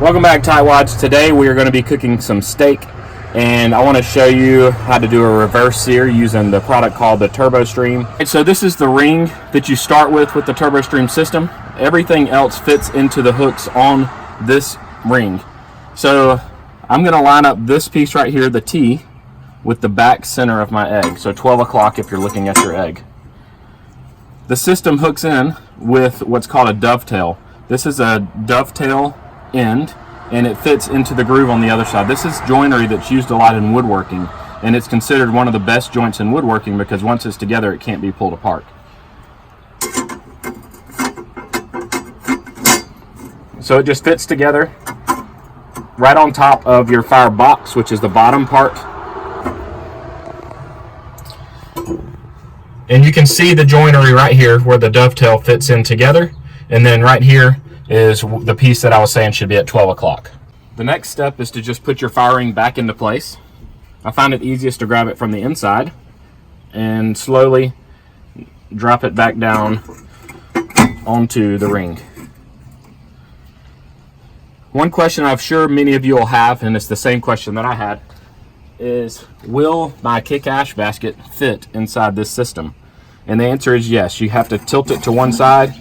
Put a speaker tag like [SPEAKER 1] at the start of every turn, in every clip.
[SPEAKER 1] Welcome back, Tightwads. Today we are going to be cooking some steak, and I want to show you how to do a reverse sear using the product called the TurboStream. So this is the ring that you start with the TurboStream system. Everything else fits into the hooks on this ring. So I'm going to line up this piece right here, the T, with the back center of my egg. So 12 o'clock if you're looking at your egg. The system hooks in with what's called a dovetail. This is a dovetail end, and it fits into the groove on the other side. This is joinery that's used a lot in woodworking, and it's considered one of the best joints in woodworking because once it's together it can't be pulled apart. So it just fits together right on top of your fire box, which is the bottom part. And you can see the joinery right here where the dovetail fits in together, and then right here is the piece that I was saying should be at 12 o'clock. The next step is to just put your fire ring back into place. I find it easiest to grab it from the inside and slowly drop it back down onto the ring. One question I'm sure many of you will have, and it's the same question that I had, is will my kick ash basket fit inside this system? And the answer is yes. You have to tilt it to one side,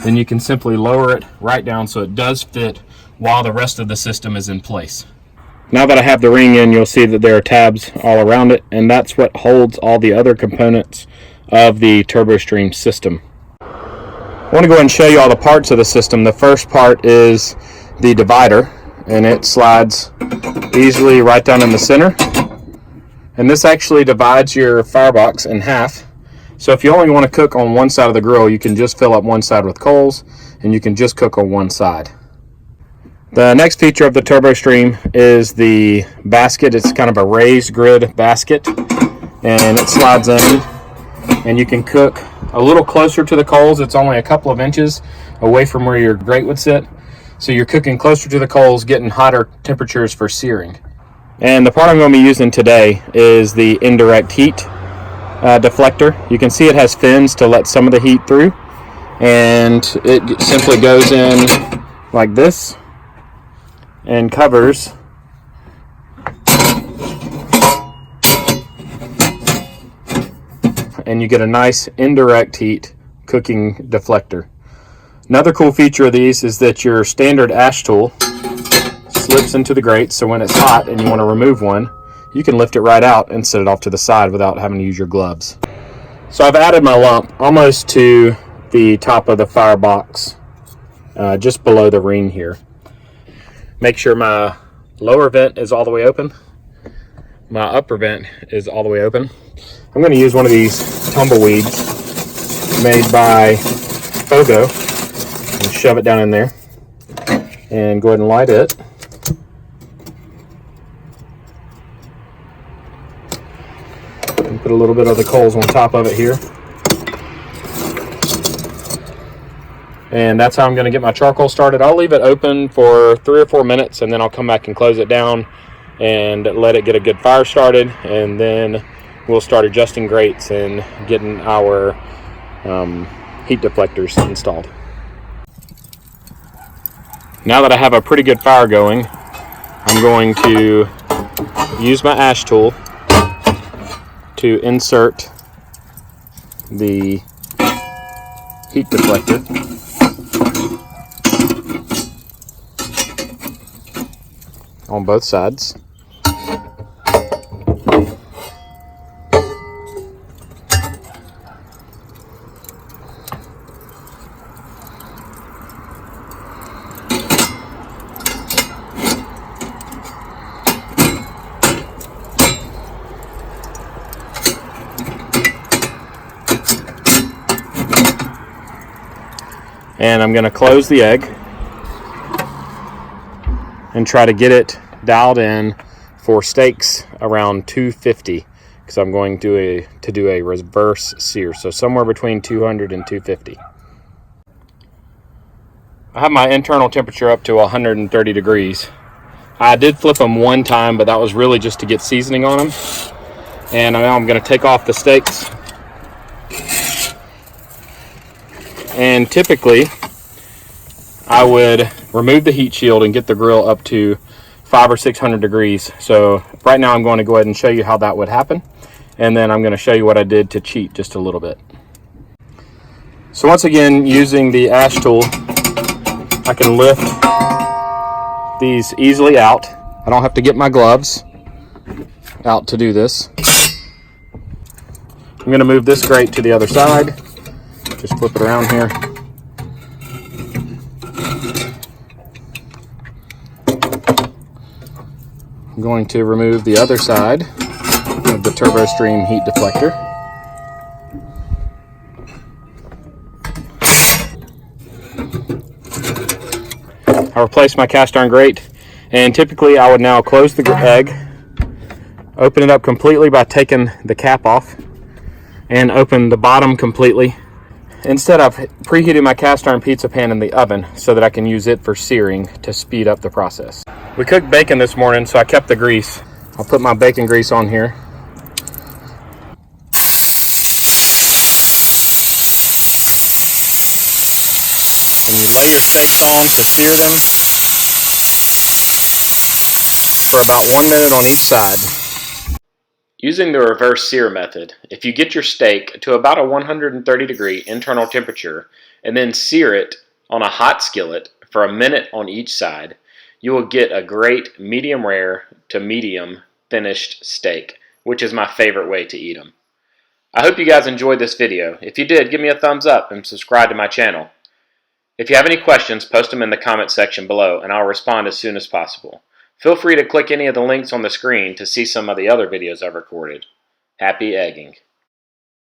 [SPEAKER 1] then you can simply lower it right down so it does fit while the rest of the system is in place. Now that I have the ring in, you'll see that there are tabs all around it, and that's what holds all the other components of the TurboStream system. I want to go ahead and show you all the parts of the system. The first part is the divider, and it slides easily right down in the center. And this actually divides your firebox in half. So if you only want to cook on one side of the grill, you can just fill up one side with coals, and you can just cook on one side. The next feature of the TurboStream is the basket. It's kind of a raised grid basket, and it slides in, and you can cook a little closer to the coals. It's only a couple of inches away from where your grate would sit. So you're cooking closer to the coals, getting hotter temperatures for searing. And the part I'm going to be using today is the indirect heat deflector. You can see it has fins to let some of the heat through, and it simply goes in like this and covers and you get a nice indirect heat cooking deflector. Another cool feature of these is that your standard ash tool slips into the grate, so when it's hot and you want to remove one, you can lift it right out and set it off to the side without having to use your gloves. So I've added my lump almost to the top of the firebox, just below the ring here. Make sure my lower vent is all the way open. My upper vent is all the way open. I'm going to use one of these tumbleweeds made by Fogo and shove it down in there and go ahead and light it. And put a little bit of the coals on top of it here. And that's how I'm going to get my charcoal started. I'll leave it open for 3 or 4 minutes, and then I'll come back and close it down and let it get a good fire started, and then we'll start adjusting grates and getting our heat deflectors installed. Now that I have a pretty good fire going, I'm going to use my ash tool to insert the heat deflector on both sides. And I'm going to close the egg and try to get it dialed in for steaks around 250, because I'm going to do a reverse sear, so somewhere between 200 and 250. I have my internal temperature up to 130 degrees. I did flip them one time, but that was really just to get seasoning on them. And now I'm going to take off the steaks. And typically I would remove the heat shield and get the grill up to 500 or 600 degrees. So right now I'm going to go ahead and show you how that would happen, and then I'm going to show you what I did to cheat just a little bit. So once again, using the ash tool, I can lift these easily out. I don't have to get my gloves out to do this. I'm going to move this grate to the other side. Just flip it around here. I'm going to remove the other side of the Turbo Stream heat deflector. I replaced my cast iron grate, and typically I would now close the egg, open it up completely by taking the cap off, and open the bottom completely. Instead, I've preheated my cast iron pizza pan in the oven so that I can use it for searing to speed up the process. We cooked bacon this morning, so I kept the grease. I'll put my bacon grease on here. And you lay your steaks on to sear them for about 1 minute on each side. Using the reverse sear method, if you get your steak to about a 130 degree internal temperature and then sear it on a hot skillet for a minute on each side, you will get a great medium rare to medium finished steak, which is my favorite way to eat them. I hope you guys enjoyed this video. If you did, give me a thumbs up and subscribe to my channel. If you have any questions, post them in the comment section below and I'll respond as soon as possible. Feel free to click any of the links on the screen to see some of the other videos I've recorded. Happy egging.